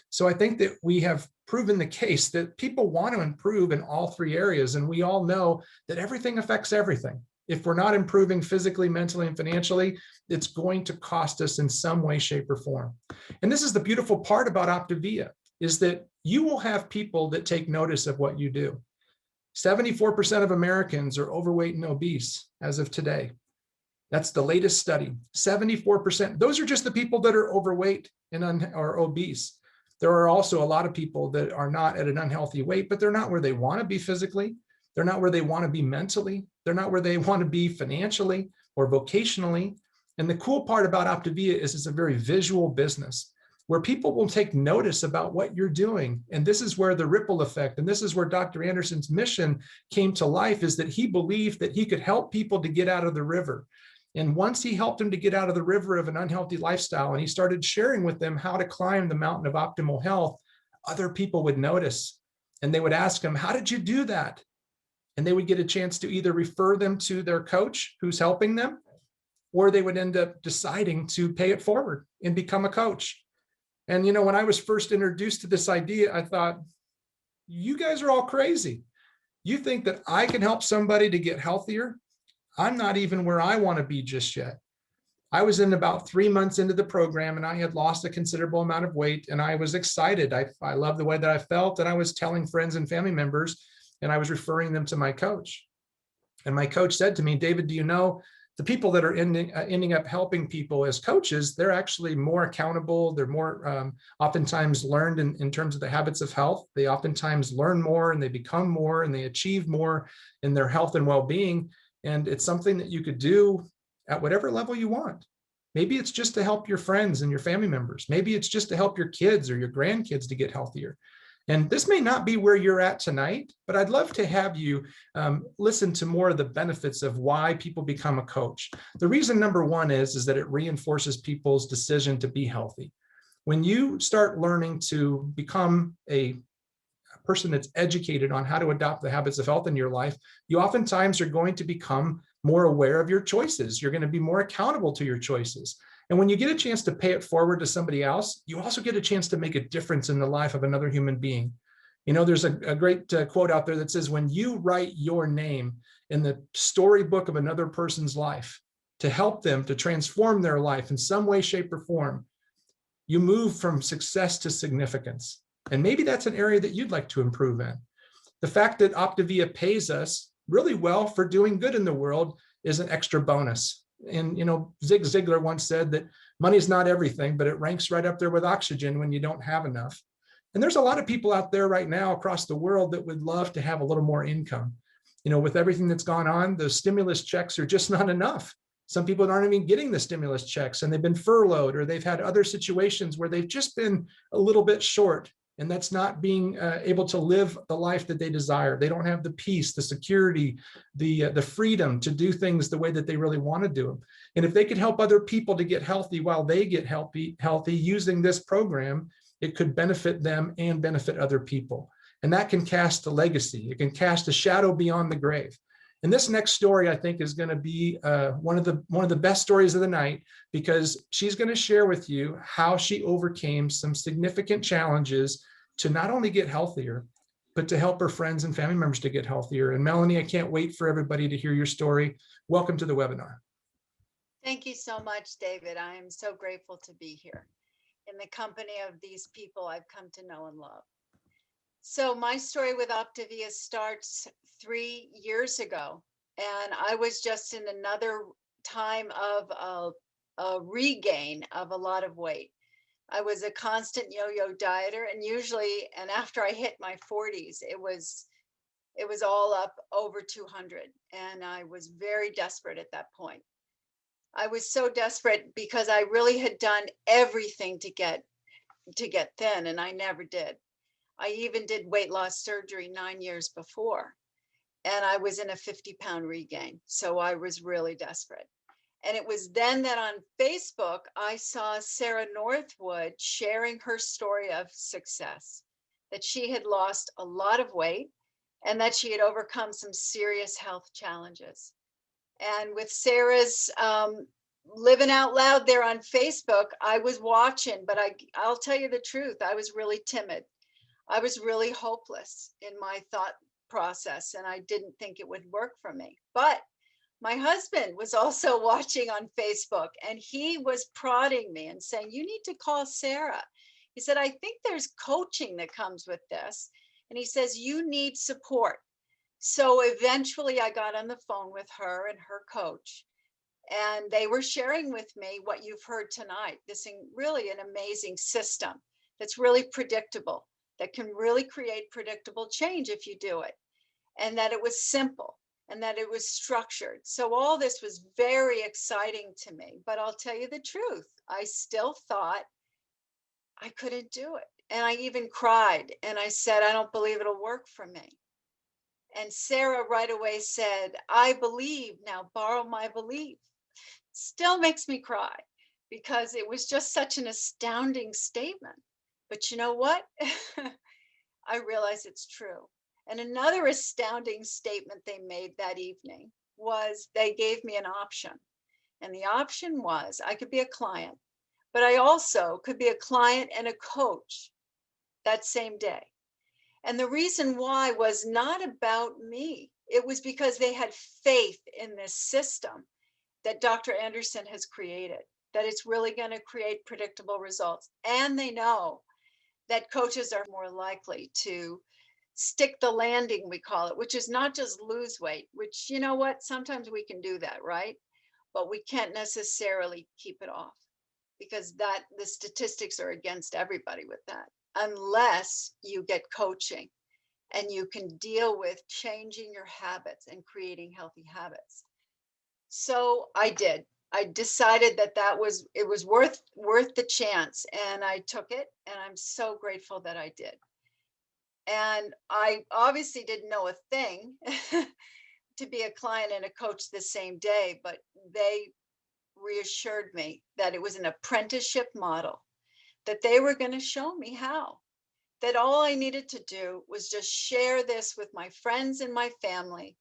So I think that we have proven the case that people want to improve in all three areas. And we all know that everything affects everything. If we're not improving physically, mentally, and financially, it's going to cost us in some way, shape, or form. And this is the beautiful part about OPTAVIA, is that you will have people that take notice of what you do. 74% of Americans are overweight and obese as of today. That's the latest study. 74%. Those are just the people that are overweight and are obese. There are also a lot of people that are not at an unhealthy weight, but they're not where they want to be physically. They're not where they want to be mentally. They're not where they want to be financially or vocationally. And the cool part about OPTAVIA is it's a very visual business where people will take notice about what you're doing. And this is where the ripple effect, and this is where Dr. Anderson's mission came to life, is that he believed that he could help people to get out of the river. And once he helped them to get out of the river of an unhealthy lifestyle, and he started sharing with them how to climb the mountain of optimal health, other people would notice. And they would ask him, how did you do that? And they would get a chance to either refer them to their coach who's helping them, or they would end up deciding to pay it forward and become a coach. And, you know, when I was first introduced to this idea, I thought, you guys are all crazy. You think that I can help somebody to get healthier? I'm not even where I want to be just yet. I was in about 3 months into the program and I had lost a considerable amount of weight and I was excited. I loved the way that I felt, and I was telling friends and family members, and I was referring them to my coach. And my coach said to me, David, do you know, the people that are ending up helping people as coaches, they're actually more accountable. They're more oftentimes learned in terms of the habits of health. They oftentimes learn more and they become more and they achieve more in their health and well-being. And it's something that you could do at whatever level you want. Maybe it's just to help your friends and your family members. Maybe it's just to help your kids or your grandkids to get healthier. And this may not be where you're at tonight, but I'd love to have you listen to more of the benefits of why people become a coach. The reason number one is that it reinforces people's decision to be healthy. When you start learning to become a person that's educated on how to adopt the habits of health in your life, you oftentimes are going to become more aware of your choices. You're going to be more accountable to your choices. And when you get a chance to pay it forward to somebody else, you also get a chance to make a difference in the life of another human being. You know, there's a great quote out there that says, when you write your name in the storybook of another person's life to help them to transform their life in some way, shape, or form, you move from success to significance. And maybe that's an area that you'd like to improve in. The fact that OPTAVIA pays us really well for doing good in the world is an extra bonus. And, you know, Zig Ziglar once said that money is not everything, but it ranks right up there with oxygen when you don't have enough. And there's a lot of people out there right now across the world that would love to have a little more income. You know, with everything that's gone on, the stimulus checks are just not enough. Some people aren't even getting the stimulus checks and they've been furloughed, or they've had other situations where they've just been a little bit short. And that's not being able to live the life that they desire. They don't have the peace, the security, the freedom to do things the way that they really want to do them. And if they could help other people to get healthy while they get healthy using this program, it could benefit them and benefit other people. And that can cast a legacy. It can cast a shadow beyond the grave. And this next story, I think, is going to be one of the best stories of the night, because she's going to share with you how she overcame some significant challenges to not only get healthier, but to help her friends and family members to get healthier. And Melanie, I can't wait for everybody to hear your story. Welcome to the webinar. Thank you so much, David. I am so grateful to be here in the company of these people I've come to know and love. So my story with OPTAVIA starts 3 years ago, and I was just in another time of a regain of a lot of weight. I was a constant yo-yo dieter, and usually, and after I hit my 40s, it was all up over 200, and I was very desperate at that point. I was so desperate because I really had done everything to get thin, and I never did. I even did weight loss surgery 9 years before, and I was in a 50-pound regain. So I was really desperate. And it was then that on Facebook, I saw Sarah Northwood sharing her story of success, that she had lost a lot of weight and that she had overcome some serious health challenges. And with Sarah's living out loud there on Facebook, I was watching, but I'll tell you the truth, I was really timid. I was really hopeless in my thought process, and I didn't think it would work for me. But my husband was also watching on Facebook, and he was prodding me and saying, you need to call Sarah. He said, I think there's coaching that comes with this. And he says, you need support. So eventually I got on the phone with her and her coach, and they were sharing with me what you've heard tonight, this really an amazing system that's really predictable, that can really create predictable change if you do it, and that it was simple. and that it was structured. So all this was very exciting to me, but I'll tell you the truth. I still thought I couldn't do it. And I even cried and I said, I don't believe it'll work for me. And Sarah right away said, I believe, now borrow my belief. Still makes me cry because it was just such an astounding statement. But you know what? I realize it's true. And another astounding statement they made that evening was they gave me an option. And the option was I could be a client, but I also could be a client and a coach that same day. And the reason why was not about me. It was because they had faith in this system that Dr. Anderson has created, that it's really going to create predictable results. And they know that coaches are more likely to stick the landing, we call it, which is not just lose weight, which, you know what, sometimes we can do that, right? But we can't necessarily keep it off because that the statistics are against everybody with that, unless you get coaching and you can deal with changing your habits and creating healthy habits. So I did. I decided that it was worth the chance, and I took it, and I'm so grateful that I did. And I obviously didn't know a thing to be a client and a coach the same day, but they reassured me that it was an apprenticeship model, that they were going to show me how, that all I needed to do was just share this with my friends and my family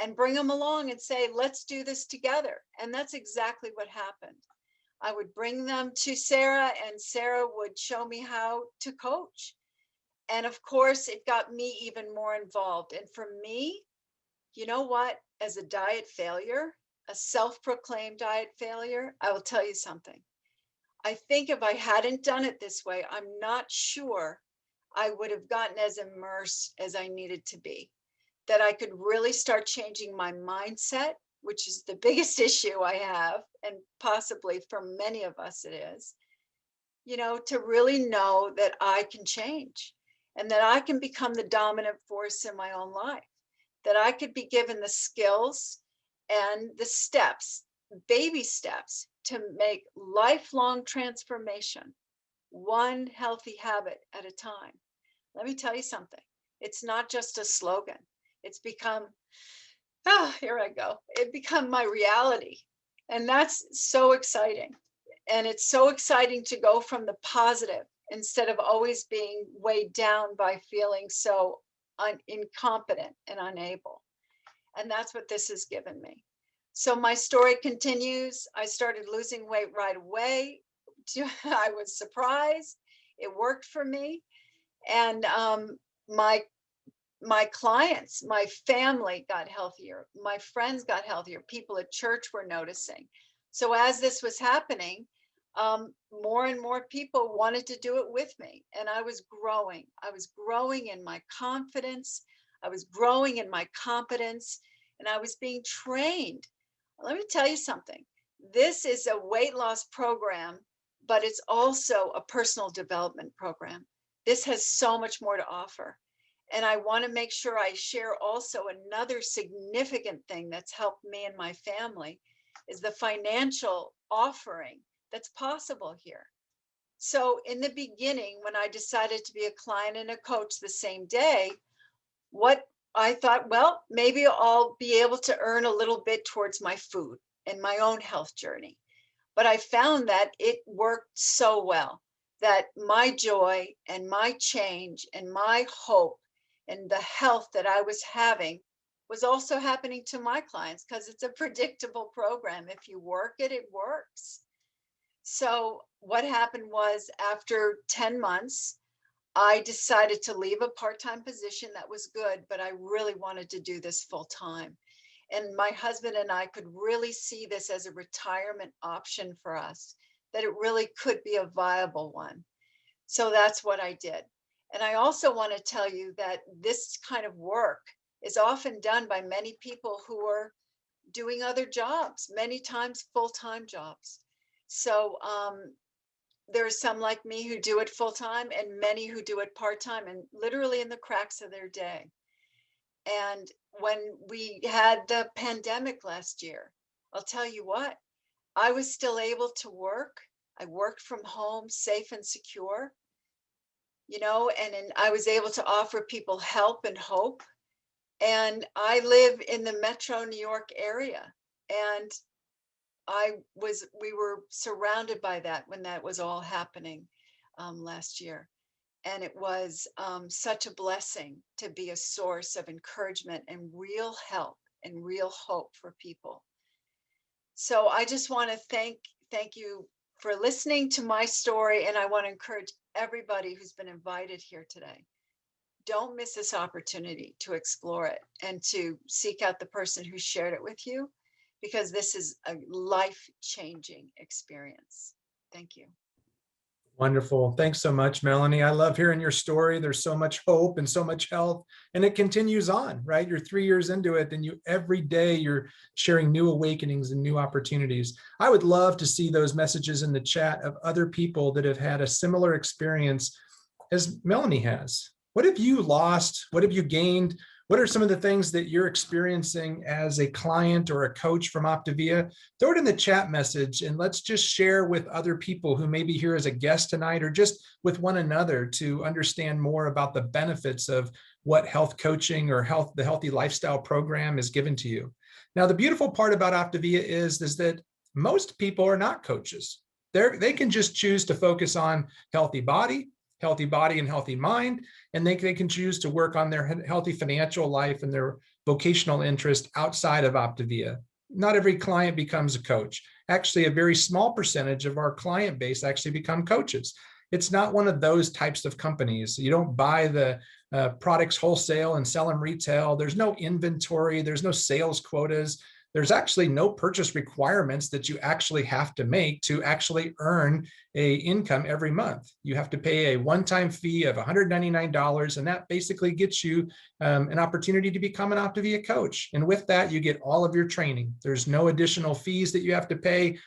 and bring them along and say, let's do this together. And that's exactly what happened. I would bring them to Sarah and Sarah would show me how to coach. And of course, it got me even more involved. And for me, you know what? As a diet failure, a self-proclaimed diet failure, I will tell you something. I think if I hadn't done it this way, I'm not sure I would have gotten as immersed as I needed to be, that I could really start changing my mindset, which is the biggest issue I have, and possibly for many of us it is, you know, to really know that I can change and that I can become the dominant force in my own life, that I could be given the skills and the steps, baby steps, to make lifelong transformation, one healthy habit at a time. Let me tell you something. It's not just a slogan. It's become, here I go. It become my reality. And that's so exciting. And it's so exciting to go from the positive instead of always being weighed down by feeling so incompetent and unable. And that's what this has given me. So my story continues. I started losing weight right away. I was surprised. It worked for me. And my clients, my family got healthier. My friends got healthier. People at church were noticing. So as this was happening, more and more people wanted to do it with me. And I was growing. I was growing in my confidence. I was growing in my competence. And I was being trained. Let me tell you something. This is a weight loss program, but it's also a personal development program. This has so much more to offer. And I want to make sure I share also another significant thing that's helped me and my family is the financial offering that's possible here. So in the beginning, when I decided to be a client and a coach the same day, what I thought, well, maybe I'll be able to earn a little bit towards my food and my own health journey. But I found that it worked so well that my joy and my change and my hope and the health that I was having was also happening to my clients because it's a predictable program. If you work it, it works. So what happened was after 10 months, I decided to leave a part-time position that was good, but I really wanted to do this full time. And my husband and I could really see this as a retirement option for us, that it really could be a viable one. So that's what I did. And I also want to tell you that this kind of work is often done by many people who are doing other jobs, many times full-time jobs. So there's some like me who do it full-time and many who do it part-time and literally in the cracks of their day. And when we had the pandemic last year, I'll tell you what, I was still able to work. I worked from home, safe and secure, and I was able to offer people help and hope. And I live in the Metro New York area. And we were surrounded by that when that was all happening last year. And it was such a blessing to be a source of encouragement and real help and real hope for people. So I just want to thank you for listening to my story. And I want to encourage everybody who's been invited here today. Don't miss this opportunity to explore it and to seek out the person who shared it with you, because this is a life-changing experience. Thank you. Wonderful. Thanks so much, Melanie. I love hearing your story. There's so much hope and so much health, and it continues on, right? You're 3 years into it, and every day you're sharing new awakenings and new opportunities. I would love to see those messages in the chat of other people that have had a similar experience as Melanie has. What have you lost? What have you gained? What are some of the things that you're experiencing as a client or a coach from OPTAVIA? Throw it in the chat message, and let's just share with other people who may be here as a guest tonight, or just with one another, to understand more about the benefits of what health coaching or the healthy lifestyle program is given to you. Now, the beautiful part about OPTAVIA is that most people are not coaches. They can just choose to focus on healthy body and healthy mind, and they can choose to work on their healthy financial life and their vocational interest outside of OPTAVIA. Not every client becomes a coach. Actually, a very small percentage of our client base actually become coaches. It's not one of those types of companies. You don't buy the products wholesale and sell them retail. There's no inventory. There's no sales quotas. There's actually no purchase requirements that you actually have to make to actually earn a income every month. You have to pay a one-time fee of $199, and that basically gets you an opportunity to become an OPTAVIA coach. And with that, you get all of your training. There's no additional fees that you have to pay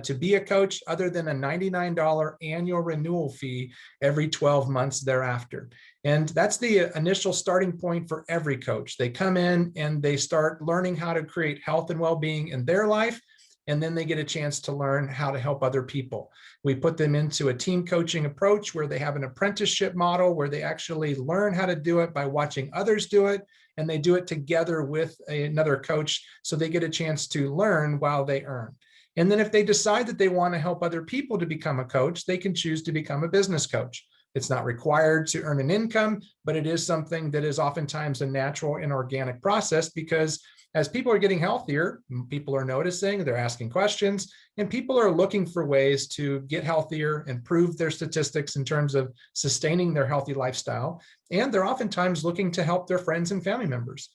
to be a coach, other than a $99 annual renewal fee every 12 months thereafter. And that's the initial starting point for every coach. They come in and they start learning how to create health and well-being in their life, and then they get a chance to learn how to help other people. We put them into a team coaching approach where they have an apprenticeship model where they actually learn how to do it by watching others do it, and they do it together with another coach, so they get a chance to learn while they earn. And then if they decide that they want to help other people to become a coach, they can choose to become a business coach. It's not required to earn an income, but it is something that is oftentimes a natural and organic process, because as people are getting healthier, people are noticing, they're asking questions, and people are looking for ways to get healthier, improve their statistics in terms of sustaining their healthy lifestyle. And they're oftentimes looking to help their friends and family members.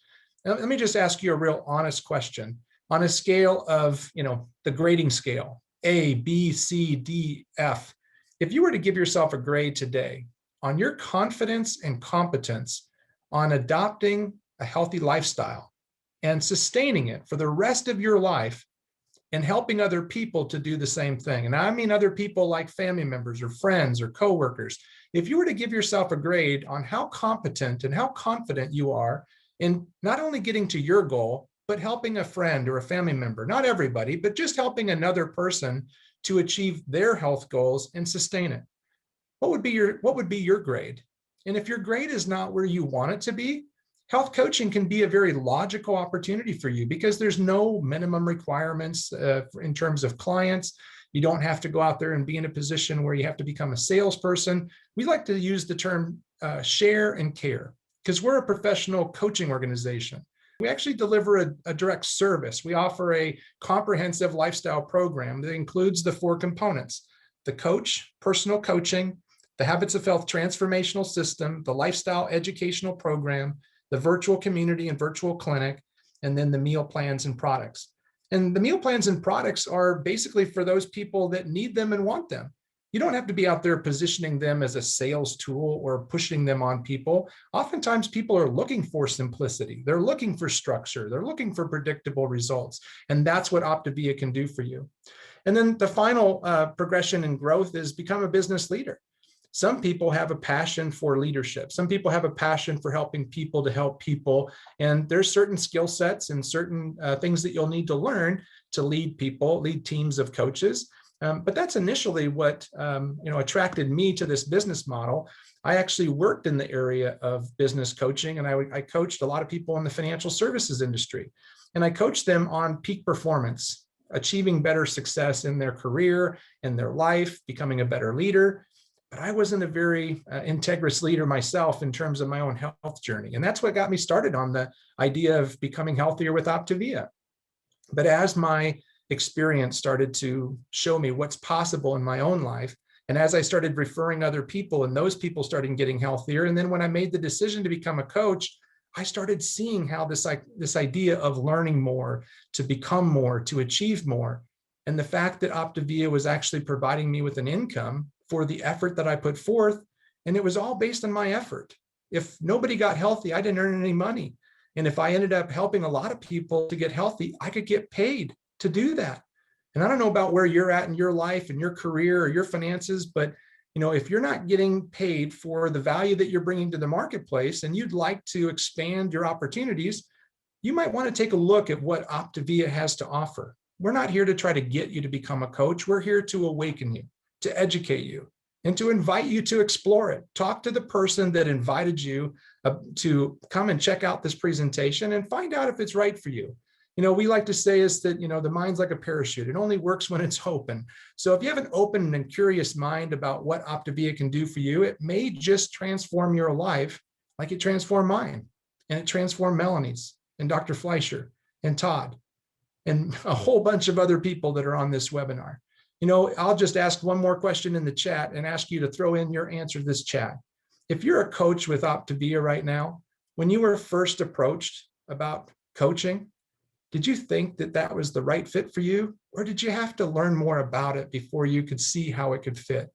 Now, let me just ask you a real honest question. On a scale of, the grading scale, A, B, C, D, F, if you were to give yourself a grade today on your confidence and competence on adopting a healthy lifestyle and sustaining it for the rest of your life and helping other people to do the same thing, and I mean other people like family members or friends or coworkers, if you were to give yourself a grade on how competent and how confident you are in not only getting to your goal, but helping a friend or a family member, not everybody, but just helping another person to achieve their health goals and sustain it, what would be your grade? And if your grade is not where you want it to be, health coaching can be a very logical opportunity for you, because there's no minimum requirements in terms of clients. You don't have to go out there and be in a position where you have to become a salesperson. We like to use the term share and care, because we're a professional coaching organization. We actually deliver a direct service. We offer a comprehensive lifestyle program that includes the 4 components: the coach, personal coaching, the Habits of Health transformational system, the lifestyle educational program, the virtual community and virtual clinic, and then the meal plans and products. And the meal plans and products are basically for those people that need them and want them. You don't have to be out there positioning them as a sales tool or pushing them on people. Oftentimes people are looking for simplicity. They're looking for structure. They're looking for predictable results. And that's what OPTAVIA can do for you. And then the final progression and growth is become a business leader. Some people have a passion for leadership. Some people have a passion for helping people to help people. And there's certain skill sets and certain things that you'll need to learn to lead people, lead teams of coaches. But that's initially what attracted me to this business model. I actually worked in the area of business coaching, and I coached a lot of people in the financial services industry. And I coached them on peak performance, achieving better success in their career, in their life, becoming a better leader. But I wasn't a very integrous leader myself in terms of my own health journey. And that's what got me started on the idea of becoming healthier with OPTAVIA. But as my experience started to show me what's possible in my own life, and as I started referring other people and those people started getting healthier, and then when I made the decision to become a coach, I started seeing how this idea of learning more, to become more, to achieve more, and the fact that OPTAVIA was actually providing me with an income for the effort that I put forth, and it was all based on my effort. If nobody got healthy, I didn't earn any money. And if I ended up helping a lot of people to get healthy, I could get paid to do that. And I don't know about where you're at in your life and your career or your finances, but if you're not getting paid for the value that you're bringing to the marketplace and you'd like to expand your opportunities, you might want to take a look at what OPTAVIA has to offer. We're not here to try to get you to become a coach. We're here to awaken you, to educate you, and to invite you to explore it. Talk to the person that invited you to come and check out this presentation and find out if it's right for you. We like to say is that, the mind's like a parachute. It only works when it's open. So if you have an open and curious mind about what OPTAVIA can do for you, it may just transform your life like it transformed mine. And it transformed Melanie's and Dr. Fleischer and Todd and a whole bunch of other people that are on this webinar. I'll just ask one more question in the chat and ask you to throw in your answer to this chat. If you're a coach with OPTAVIA right now, when you were first approached about coaching, did you think that that was the right fit for you? Or did you have to learn more about it before you could see how it could fit?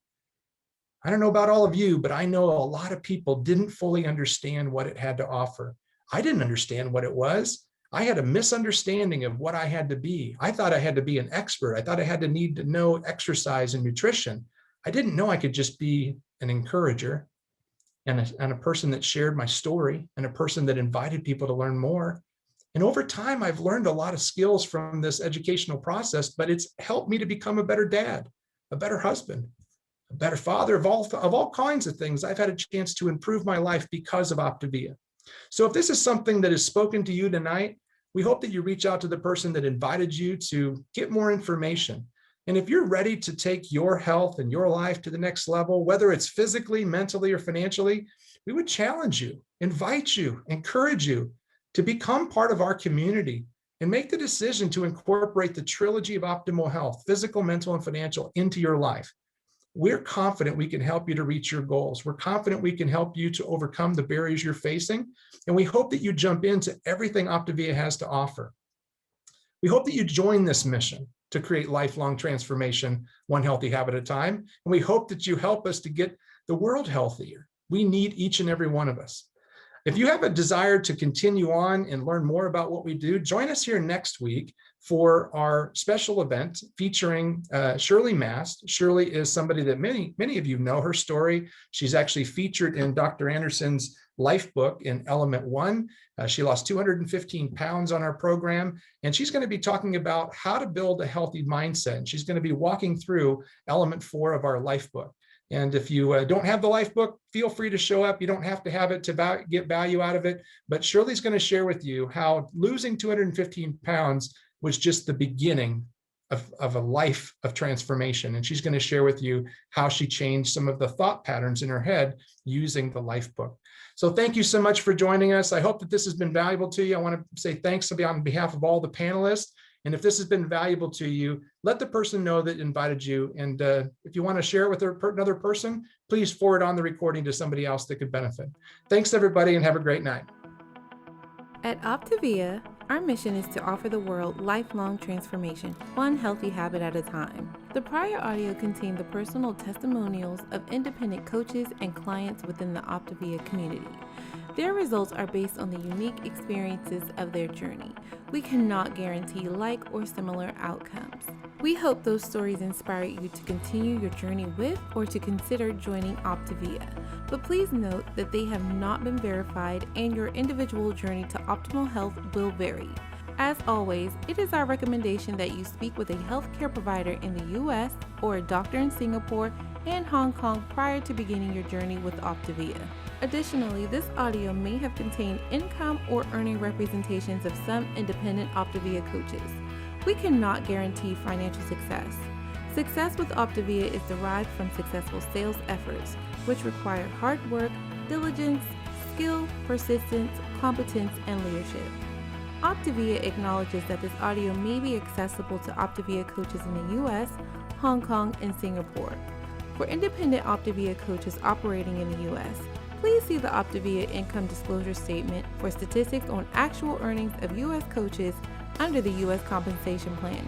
I don't know about all of you, but I know a lot of people didn't fully understand what it had to offer. I didn't understand what it was. I had a misunderstanding of what I had to be. I thought I had to be an expert. I thought I had to need to know exercise and nutrition. I didn't know I could just be an encourager and a person that shared my story and a person that invited people to learn more. And over time, I've learned a lot of skills from this educational process, but it's helped me to become a better dad, a better husband, a better father, of all kinds of things. I've had a chance to improve my life because of OPTAVIA. So if this is something that is spoken to you tonight, we hope that you reach out to the person that invited you to get more information. And if you're ready to take your health and your life to the next level, whether it's physically, mentally, or financially, we would challenge you, invite you, encourage you to become part of our community and make the decision to incorporate the Trilogy of Optimal Health, physical, mental, and financial, into your life. We're confident we can help you to reach your goals. We're confident we can help you to overcome the barriers you're facing. And we hope that you jump into everything OPTAVIA has to offer. We hope that you join this mission to create lifelong transformation, one healthy habit at a time. And we hope that you help us to get the world healthier. We need each and every one of us. If you have a desire to continue on and learn more about what we do, join us here next week for our special event featuring Shirley Mast. Shirley is somebody that many of you know her story. She's actually featured in Dr. Anderson's life book in Element 1. She lost 215 pounds on our program, and she's going to be talking about how to build a healthy mindset. And she's going to be walking through Element 4 of our life book. And if you don't have the life book, feel free to show up. You don't have to have it to get value out of it. But Shirley's going to share with you how losing 215 pounds was just the beginning of a life of transformation. And she's going to share with you how she changed some of the thought patterns in her head using the life book. So thank you so much for joining us. I hope that this has been valuable to you. I want to say thanks on behalf of all the panelists. And if this has been valuable to you, let the person know that invited you. And if you want to share it with another person, please forward on the recording to somebody else that could benefit. Thanks, everybody, and have a great night. At OPTAVIA, our mission is to offer the world lifelong transformation, one healthy habit at a time. The prior audio contained the personal testimonials of independent coaches and clients within the OPTAVIA community. Their results are based on the unique experiences of their journey. We cannot guarantee like or similar outcomes. We hope those stories inspire you to continue your journey with or to consider joining OPTAVIA. But please note that they have not been verified and your individual journey to optimal health will vary. As always, it is our recommendation that you speak with a healthcare provider in the US or a doctor in Singapore and Hong Kong prior to beginning your journey with OPTAVIA. Additionally, this audio may have contained income or earning representations of some independent OPTAVIA coaches. We cannot guarantee financial success. Success with OPTAVIA is derived from successful sales efforts, which require hard work, diligence, skill, persistence, competence, and leadership. OPTAVIA acknowledges that this audio may be accessible to OPTAVIA coaches in the US, Hong Kong, and Singapore. For independent OPTAVIA coaches operating in the US, please see the OPTAVIA Income Disclosure Statement for statistics on actual earnings of US coaches under the US Compensation Plan.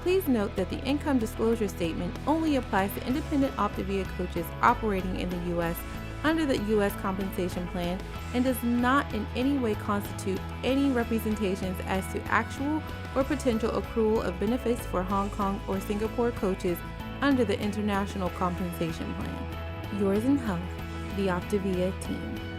Please note that the Income Disclosure Statement only applies to independent OPTAVIA coaches operating in the US under the US Compensation Plan and does not in any way constitute any representations as to actual or potential accrual of benefits for Hong Kong or Singapore coaches under the International Compensation Plan. Yours in health, the OPTAVIA team.